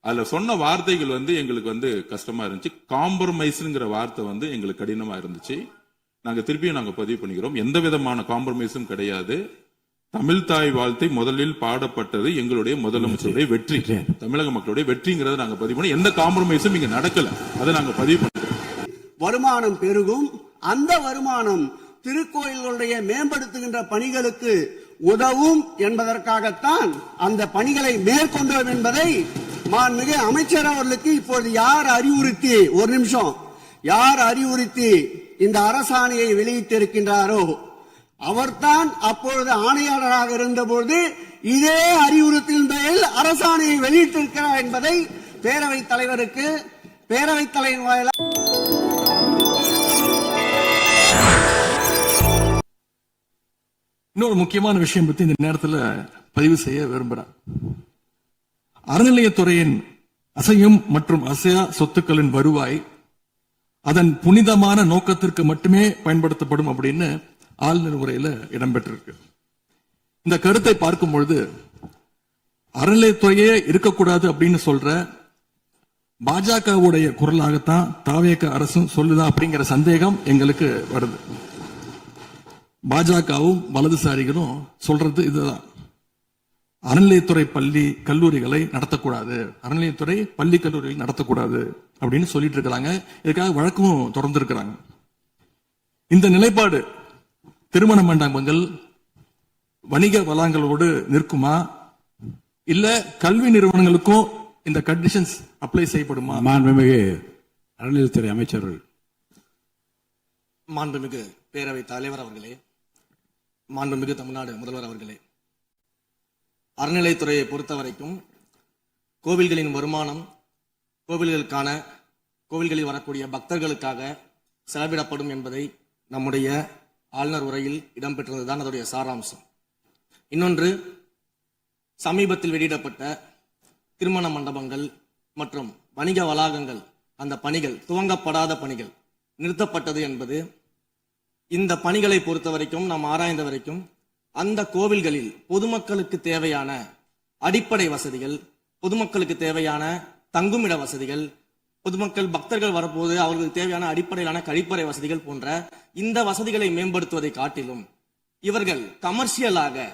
அதுல சொன்ன வார்த்தைகள் எங்களுக்கு கஷ்டமா இருந்துச்சு. காம்ப்ரமைஸ்ங்கிற வார்த்தை எங்களுக்கு கடினமா இருந்துச்சு. நாங்க திருப்பியும் நாங்க பதிவு பண்ணிக்கிறோம். எந்த விதமான காம்ப்ரமைஸும் கிடையாது. தமிழ் தாய் வாழ்த்தை முதலில் பாடப்பட்டது எங்களுடைய முதலமைச்சருடைய வெற்றி, தமிழக மக்களுடைய வெற்றிங்கிறத நாங்க பதிவு பண்ணி எந்த காம்ப்ரமைஸும் இங்க நடக்கல. அதை நாங்க பதிவு பண்ணிக்கிறோம். வருமானம் பெருகும். அந்த வருமானம் திருக்கோயில்களுடைய மேம்படுத்துகின்ற பணிகளுக்கு உதவும் என்பதற்காகத்தான் அந்த பணிகளை மேற்கொண்டோம் என்பதை மாண்புமிகு அமைச்சர் அவர்களுக்கு இப்போது யார் அறிவுறுத்தி, ஒரு நிமிஷம், யார் அறிவுறுத்தி இந்த அரசாணையை வெளியிட்டிருக்கின்றாரோ அவர்தான் அப்பொழுது ஆணையாளராக இருந்தபோது இதே அறிவுறுத்தின் பேரில் அரசாணையை வெளியிட்டிருக்கிறார் என்பதை பேரவைத் தலைவருக்கு பேரவைத் தலைவர் வாயிலாக இன்னொரு முக்கியமான விஷயம் பத்தி இந்த நேரத்தில் பதிவு செய்ய விரும்புகிறேன். அறநிலையத்துறையின் அசையும் மற்றும் அசையா சொத்துக்களின் வருவாய் அதன் புனிதமான நோக்கத்திற்கு மட்டுமே பயன்படுத்தப்படும் அப்படின்னு ஆளுநர் உரையில இடம்பெற்றிருக்கு. இந்த கருத்தை பார்க்கும் பொழுது அறநிலையத்துறையே இருக்கக்கூடாது அப்படின்னு சொல்ற பாஜகவுடைய குரலாகத்தான் தாவேக அரசும் சொல்லுதா அப்படிங்கிற சந்தேகம் எங்களுக்கு வருது. பாஜகவும் வலதுசாரிகளும் சொல்றது இதுதான். அறநிலையத்துறை பள்ளி கல்லூரிகளை நடத்தக்கூடாது, அறநிலையத்துறை பள்ளி கல்லூரிகள் நடத்தக்கூடாது அப்படின்னு சொல்லிட்டு இருக்கிறாங்க. இதுக்காக வழக்கும் தொடர்ந்து இருக்கிறாங்க. இந்த நிலைப்பாடு திருமண மண்டபங்கள் வணிக வளாகங்களோடு நிற்குமா, இல்ல கல்வி நிறுவனங்களுக்கும் இந்த கண்டிஷன்ஸ் அப்ளை செய்யப்படுமா? மாண்புமிகு அறநிலையத்துறை அமைச்சர்கள். மாண்புமிகு பேரவை தலைவர் அவர்களே, மாண்புமிகு தமிழ்நாடு முதல்வர் அவர்களே, அறநிலையத்துறையை பொறுத்த வரைக்கும் கோவில்களின் வருமானம் கோவில்களில் வரக்கூடிய பக்தர்களுக்காக செலவிடப்படும் என்பதை நம்முடைய ஆளுநர் உரையில் இடம்பெற்றதுதான் அதனுடைய சாராம்சம். இன்னொன்று, சமீபத்தில் வெளியிடப்பட்ட திருமண மண்டபங்கள் மற்றும் வணிக வளாகங்கள், அந்த பணிகள் துவங்கப்படாத பணிகள் நிறுத்தப்பட்டது என்பது இந்த பணிகளை பொறுத்த வரைக்கும் நாம் ஆராய்ந்த வரைக்கும் அந்த கோவில்களில் பொதுமக்களுக்கு தேவையான அடிப்படை வசதிகள், பொதுமக்களுக்கு தேவையான தங்குமிட வசதிகள், பொதுமக்கள் பக்தர்கள் வரப்போது அவர்களுக்கு தேவையான அடிப்படையிலான கழிப்பறை வசதிகள் போன்ற இந்த வசதிகளை மேம்படுத்துவதை காட்டிலும் இவர்கள் கமர்ஷியலாக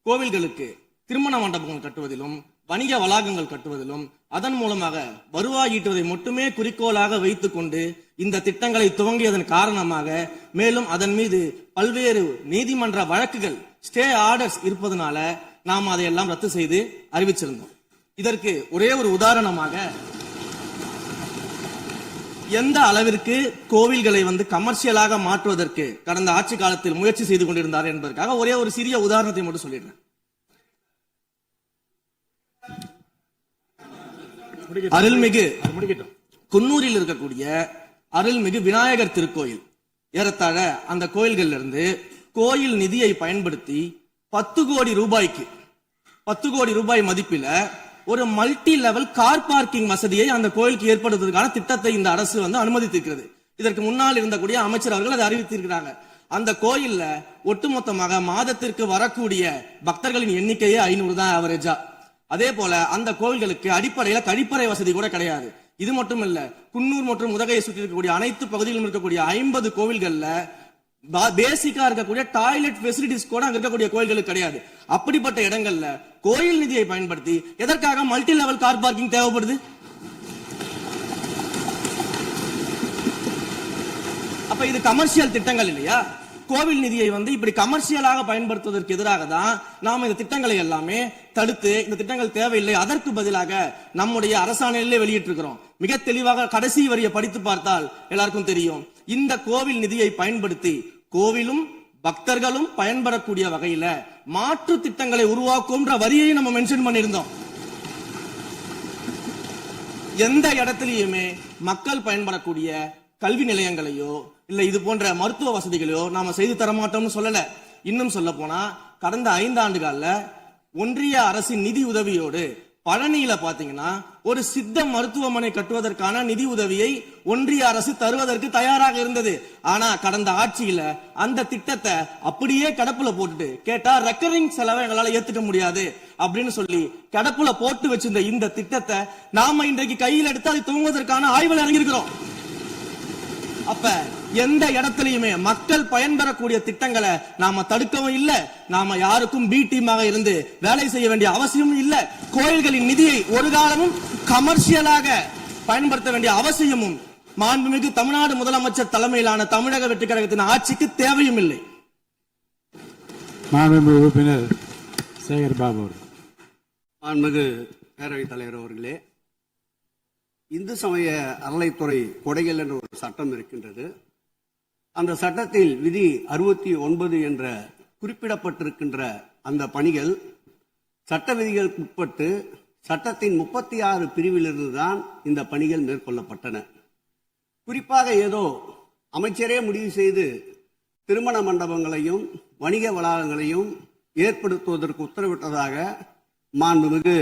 கோவில்களுக்கு திருமண மண்டபங்கள் கட்டுவதிலும் வணிக வளாகங்கள் கட்டுவதிலும் அதன் மூலமாக வருவாய் ஈட்டுவதை மட்டுமே குறிக்கோளாக வைத்துக் கொண்டு இந்த திட்டங்களை துவங்கியதன் காரணமாக மேலும் அதன் மீது பல்வேறு நீதிமன்ற வழக்குகள், ஸ்டே ஆர்டர்ஸ் இருப்பதனால நாம் அதையெல்லாம் ரத்து செய்து அறிவிச்சிருந்தோம். இதற்கு ஒரே ஒரு உதாரணமாக எந்த அளவிற்கு கோவில்களை கமர்ஷியலாக மாற்றுவதற்கு கடந்த ஆட்சி காலத்தில் முயற்சி செய்து கொண்டிருந்தார் என்பதற்காக ஒரே ஒரு சிறிய உதாரணத்தை மட்டும் சொல்லிடுறேன். அருள்மிகு குன்னூரில் இருக்கக்கூடிய அருள்மிகு விநாயகர் திருக்கோயில், ஏறத்தாழ அந்த கோயில்கள் இருந்து கோயில் நிதியை பயன்படுத்தி 10 கோடி ரூபாய் மதிப்பில ஒரு மல்டி லெவல் கார் பார்க்கிங் வசதியை அந்த கோயிலுக்கு ஏற்படுத்துவதற்கான திட்டத்தை இந்த அரசு அனுமதித்திருக்கிறது. இதற்கு முன்னால் இருந்தக்கூடிய அமைச்சர் அவர்கள் அதை அறிவித்திருக்கிறாங்க. அந்த கோயில்ல ஒட்டுமொத்தமாக மாதத்திற்கு வரக்கூடிய பக்தர்களின் எண்ணிக்கையே 500 தான் ஆவரேஜா. அதே போல அந்த கோவில்களுக்கு அடிப்படையில கழிப்பறை வசதி கூட கிடையாது. இது மட்டும் இல்ல, குன்னூர் மற்றும் உதகையை சுற்றி இருக்கக்கூடிய அனைத்து பகுதிகளிலும் இருக்கக்கூடிய 50 கோவில்கள்ல பேசிக்கா இருக்கக்கூடிய டாய்லெட் ஃபெசிலிட்டிஸ் கூட அங்க இருக்கக்கூடிய கோயில்களுக்கு கிடையாது. அப்படிப்பட்ட இடங்கள்ல கோயில் நிதியை பயன்படுத்தி எதற்காக மல்டி லெவல் கார் பார்க்கிங் தேவைப்படுது? அப்ப இது கமர்ஷியல் திட்டங்கள் இல்லையா? கோவில் நிதியை இப்படி கமர்ஷியலாக பயன்படுத்துவதற்கு எதிராக தான் நாம இந்த திட்டங்களை எல்லாமே தடுத்து, இந்த திட்டங்கள் தேவையில்லை, அதற்கு பதிலாக நம்முடைய அரசாணையிலே வெளியிட்டிருக்கிறோம். மிக தெளிவாக கடைசி வரியை படித்து பார்த்தால் எல்லாருக்கும் தெரியும். இந்த கோவில் நிதியை பயன்படுத்தி கோவிலும் பக்தர்களும் பயன்படக்கூடிய வகையில மாற்று திட்டங்களை உருவாக்கும்ன்ற வரியை நம்ம மென்ஷன் பண்ணியிருந்தோம். எந்த இடத்திலையுமே மக்கள் பயன்படக்கூடிய கல்வி நிலையங்களையோ இல்ல இது போன்ற மருத்துவ வசதிகளையோ நாம செய்து தரமாட்டோம்னு சொல்லல. இன்னும் சொல்ல போனா கடந்த 5 ஆண்டுகள்ல ஒன்றிய அரசின் நிதி உதவியோடு பழனியில பாத்தீங்கன்னா ஒரு சித்த மருத்துவமனை கட்டுவதற்கான நிதி உதவியை ஒன்றிய அரசு தருவதற்கு தயாராக இருந்தது. ஆனா கடந்த ஆட்சியில அந்த திட்டத்தை அப்படியே கடப்புல போட்டுட்டு கேட்டா ரெக்கரிங் செலவை எங்களால ஏத்துக்க முடியாது அப்படின்னு சொல்லி கடப்புல போட்டு வச்சிருந்த இந்த திட்டத்தை நாம இன்றைக்கு கையில் எடுத்து அதை துவங்குவதற்கான ஆய்வில் இறங்கியிருக்கிறோம். அப்ப எந்த இடத்திலையுமே மக்கள் பயன்பெறக்கூடிய திட்டங்களை நாம தடுக்கவும் இல்ல, நாம யாருக்கும் பி டீமாக இருந்து வேலை செய்ய வேண்டிய அவசியமும் இல்ல. கோயில்களின் நிதியை ஒரு காலமும் கமர்ஷியலாக பயன்படுத்த வேண்டிய அவசியமும் மாண்புமிகு தமிழ்நாடு முதலமைச்சர் தலைமையிலான தமிழக வெற்றி கழகத்தின் ஆட்சிக்கு தேவையும் இல்லை. மாண்புமிகு உறுப்பினர் சேகர் பாபு அவர்கள். மாண்புமிகு பேரவைத் தலைவர் அவர்களே, இந்து சமய அறநிலைத்துறை கொடைகள் என்ற ஒரு சட்டம் இருக்கின்றது. அந்த சட்டத்தில் விதி 69 என்ற குறிப்பிடப்பட்டிருக்கின்ற அந்த பணிகள் சட்ட விதிகளுக்கு உட்பட்டு சட்டத்தின் 36 பிரிவிலிருந்து தான் இந்த பணிகள் மேற்கொள்ளப்பட்டன. குறிப்பாக ஏதோ அமைச்சரே முடிவு செய்து திருமண மண்டபங்களையும் வணிக வளாகங்களையும் ஏற்படுத்துவதற்கு உத்தரவிட்டதாக மாண்புமிகு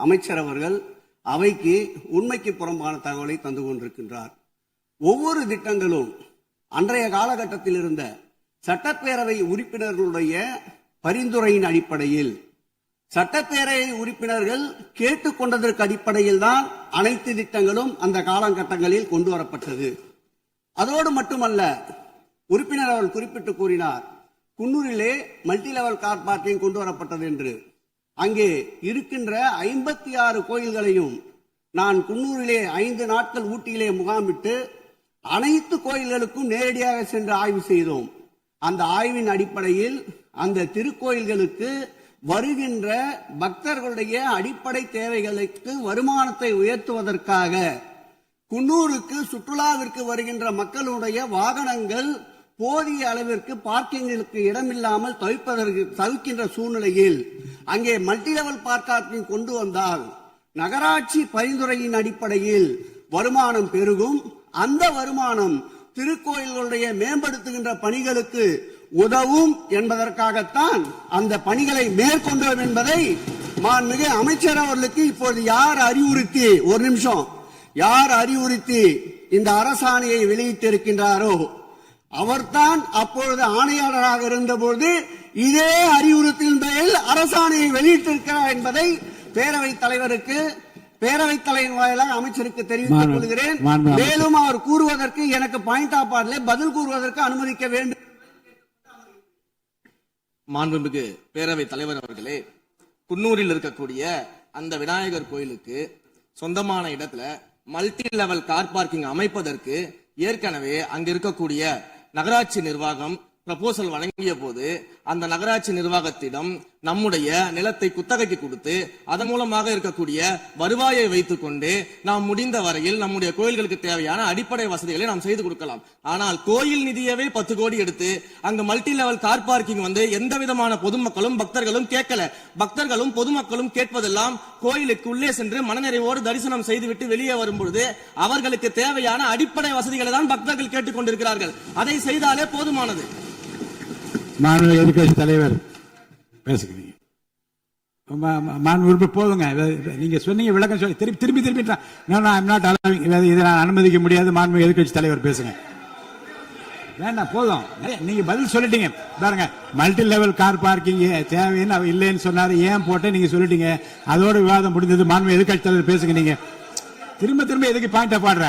அமைச்சர் அவர்கள் அவைக்கு உண்மைக்கு புறம்பான தகவலை தந்து கொண்டிருக்கின்றார். ஒவ்வொரு திட்டங்களும் அன்றைய காலகட்டத்தில் இருந்த சட்டப்பேரவை உறுப்பினர்களுடைய பரிந்துரையின் அடிப்படையில் சட்டப்பேரவை உறுப்பினர்கள் கேட்டுக்கொண்டதற்கு அடிப்படையில் தான் அனைத்து திட்டங்களும் அந்த காலகட்டங்களில் கொண்டு வரப்பட்டது. அதோடு மட்டுமல்ல, உறுப்பினர் அவர்கள் குறிப்பிட்டு கூறினார், குன்னூரிலே மல்டி லெவல் கார் பார்க்கிங் கொண்டு வரப்பட்டது என்று. அங்கே இருக்கின்ற 56 கோயில்களையும் நான் குன்னூரிலே 5 நாட்கள் ஊட்டியிலே முகாமிட்டு அனைத்து கோயில்களுக்கும் நேரடியாக சென்று ஆய்வு செய்தோம். அந்த ஆய்வின் அடிப்படையில் அந்த திருக்கோயில்களுக்கு வருகின்ற பக்தர்களுடைய அடிப்படை தேவைகளுக்கு வருமானத்தை உயர்த்துவதற்காக குன்னூருக்கு சுற்றுலாவிற்கு வருகின்ற மக்களுடைய வாகனங்கள் போதிய அளவிற்கு பார்க்கிங்களுக்கு இடமில்லாமல் தவிக்கின்ற சூழ்நிலையில் அங்கே மல்டி லெவல் பார்க்கிங் கொண்டு வந்தால் நகராட்சி பரிந்துரையின் அடிப்படையில் வருமானம் பெருகும். அந்த வருமானம் திருக்கோயில்களுடைய மேம்படுத்துகின்ற பணிகளுக்கு உதவும் என்பதற்காகத்தான் அந்த பணிகளை மேற்கொண்டோம் என்பதை மாண்புமிகு அமைச்சர் அவர்களுக்கு இப்போது யார் அறிவுறுத்தி, ஒரு நிமிஷம், யார் அறிவுறுத்தி இந்த அரசாணையை வெளியிட்டிருக்கின்றாரோ அவர்தான் அப்பொழுது ஆணையாளராக இருந்தபோது இதே அறிவுறுத்தின் பெயரில் அரசாணையை வெளியிட்டிருக்கிறார் என்பதை பேரவைத் தலைவருக்கு, பேரவைத் தலைவர் வாயிலாக அமைச்சருக்கு தெரிவித்துக் கொள்கிறேன். மேலும் அவர் கூறுவதற்கு எனக்கு பாயிண்ட் ஆஃப் ஆர்டர் பதில் கூறுவதற்கு அனுமதிக்க வேண்டும். மாண்புமிகு பேரவைத் தலைவர் அவர்களே, குன்னூரில் இருக்கக்கூடிய அந்த விநாயகர் கோயிலுக்கு சொந்தமான இடத்துல மல்டி லெவல் கார் பார்க்கிங் அமைப்பதற்கு ஏற்கனவே அங்க இருக்கக்கூடிய நகராட்சி நிர்வாகம் ப்ரப்போசல் வழங்கிய போது அந்த நகராட்சி நிர்வாகத்திடம் நம்முடைய நிலத்தை குத்தகைக்கு கொடுத்து அதன் மூலமாக இருக்கக்கூடிய வருவாயை வைத்துக் கொண்டு நாம் முடிந்த வரையில் நம்முடைய கோயில்களுக்கு தேவையான அடிப்படை வசதிகளை நாம் செய்து கொடுக்கலாம். ஆனால் கோயில் நிதியவே 10 கோடி எடுத்து அங்க மல்டி லெவல் கார் பார்க்கிங் எந்த விதமான பொதுமக்களும் பக்தர்களும் கேட்கல. பக்தர்களும் பொதுமக்களும் கேட்பதெல்லாம் கோயிலுக்கு உள்ளே சென்று மனநிறைவோடு தரிசனம் செய்துவிட்டு வெளியே வரும்பொழுது அவர்களுக்கு தேவையான அடிப்படை வசதிகளை தான் பக்தர்கள் கேட்டுக் கொண்டிருக்கிறார்கள். அதை செய்தாலே போதுமானது. மாநில எதிர்கட்சி தலைவர் பேசுகிறீங்க. மாண்பு போதுங்க. நீங்க சொன்னீங்க விளக்கம் சொல்லி திருப்பி இதை நான் அனுமதிக்க முடியாது. மாண்பு எதிர்கட்சி தலைவர் பேசுங்க. வேண்டாம், போதும். நீங்க பதில் சொல்லிட்டீங்க பாருங்க. மல்டி லெவல் கார் பார்க்கிங் தேவைன்னு அவர் இல்லைன்னு சொன்னாரு, ஏன் போட்டு நீங்க சொல்லிட்டீங்க. அதோட விவாதம் முடிந்தது. மாண்பு எதிர்கட்சி தலைவர் பேசுங்க. நீங்க திரும்ப எதுக்கு பாயிண்ட் பாடுற?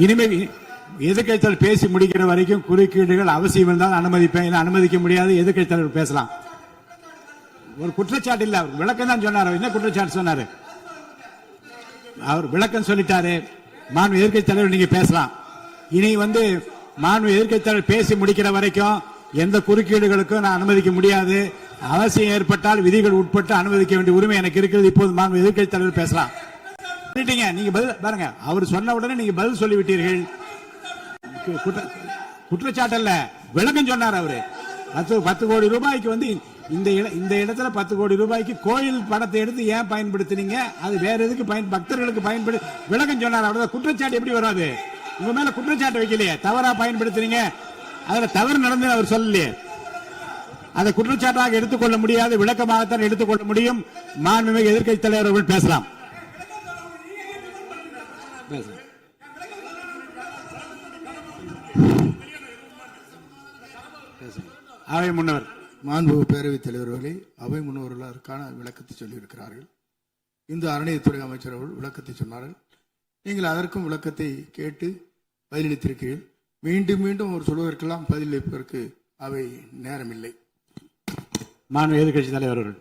இனிமே எதிர்கட்சி தலைவர் பேசி முடிக்கிற வரைக்கும் குறுக்கீடுகள் அவசியம் இருந்தால் அனுமதிப்பேன், அனுமதிக்க முடியாது. எதிர்கட்சி தலைவர் பேசலாம். ஒரு குற்றச்சாட்டு இல்ல, அவர் விளக்கம் தான் சொன்னார். என்ன குற்றச்சாட்டு சொன்னாரு? அவர் விளக்கம் சொல்லிட்டாரு. மாண்பு எதிர்கட்சி தலைவர் நீங்க பேசலாம். இனி மாண்பு எதிர்கட்சி தலைவர் பேசி முடிக்கிற வரைக்கும் எந்த குறுக்கீடுகளுக்கும் நான் அனுமதிக்க முடியாது. அவசியம் ஏற்பட்டால் விதிகள் உட்பட்டு அனுமதிக்க வேண்டிய உரிமை எனக்கு இருக்கிறது. இப்போது மாண்பு எதிர்கட்சி தலைவர் பேசலாம். நீங்க பதில் பாருங்க. அவர் சொன்ன உடனே நீங்க பதில் சொல்லிவிட்டீர்கள். குற்றச்சாட்டு அல்ல, விளக்கம் சொன்னார் அவரு. 10 கோடி ரூபாய்க்கு இந்த இடத்துல 10 கோடி ரூபாய்க்கு கோயில் படத்தை எடுத்து ஏன் பயன்படுத்தினீங்க, அது வேற எதுக்கு பக்தர்களுக்கு பயன்படு விளக்கம் சொன்னார். அவ்வளவுதான். குற்றச்சாட்டு எப்படி வராது? உங்க மேல குற்றச்சாட்டு வைக்கலையே, தவறா பயன்படுத்தினீங்க, அதுல தவறு நடந்து அவர் சொல்லலையே. அதை குற்றச்சாட்டாக எடுத்துக்கொள்ள முடியாது, விளக்கமாகத்தான் எடுத்துக்கொள்ள முடியும். மாண்புமிகு எதிர்க்கட்சி தலைவர் அவர்கள் பேசலாம். அவை முன்னவர். மாண்புமிகு பேரவைத் தலைவர்களே, அவை முன்னவர்கள் அதற்கான விளக்கத்தை சொல்லியிருக்கிறார்கள். இந்த அறநிலையத்துறை அமைச்சர் அவர்கள் விளக்கத்தை சொன்னார்கள். நீங்கள் அதற்கும் விளக்கத்தை கேட்டு பதிலளித்திருக்கிறீர்கள். மீண்டும் மீண்டும் அவர் சொல்வதற்கெல்லாம் பதிலளிப்பதற்கு அவை நேரமில்லை. மாண்புமிகு எதிர்க்கட்சி தலைவர் அவர்கள்.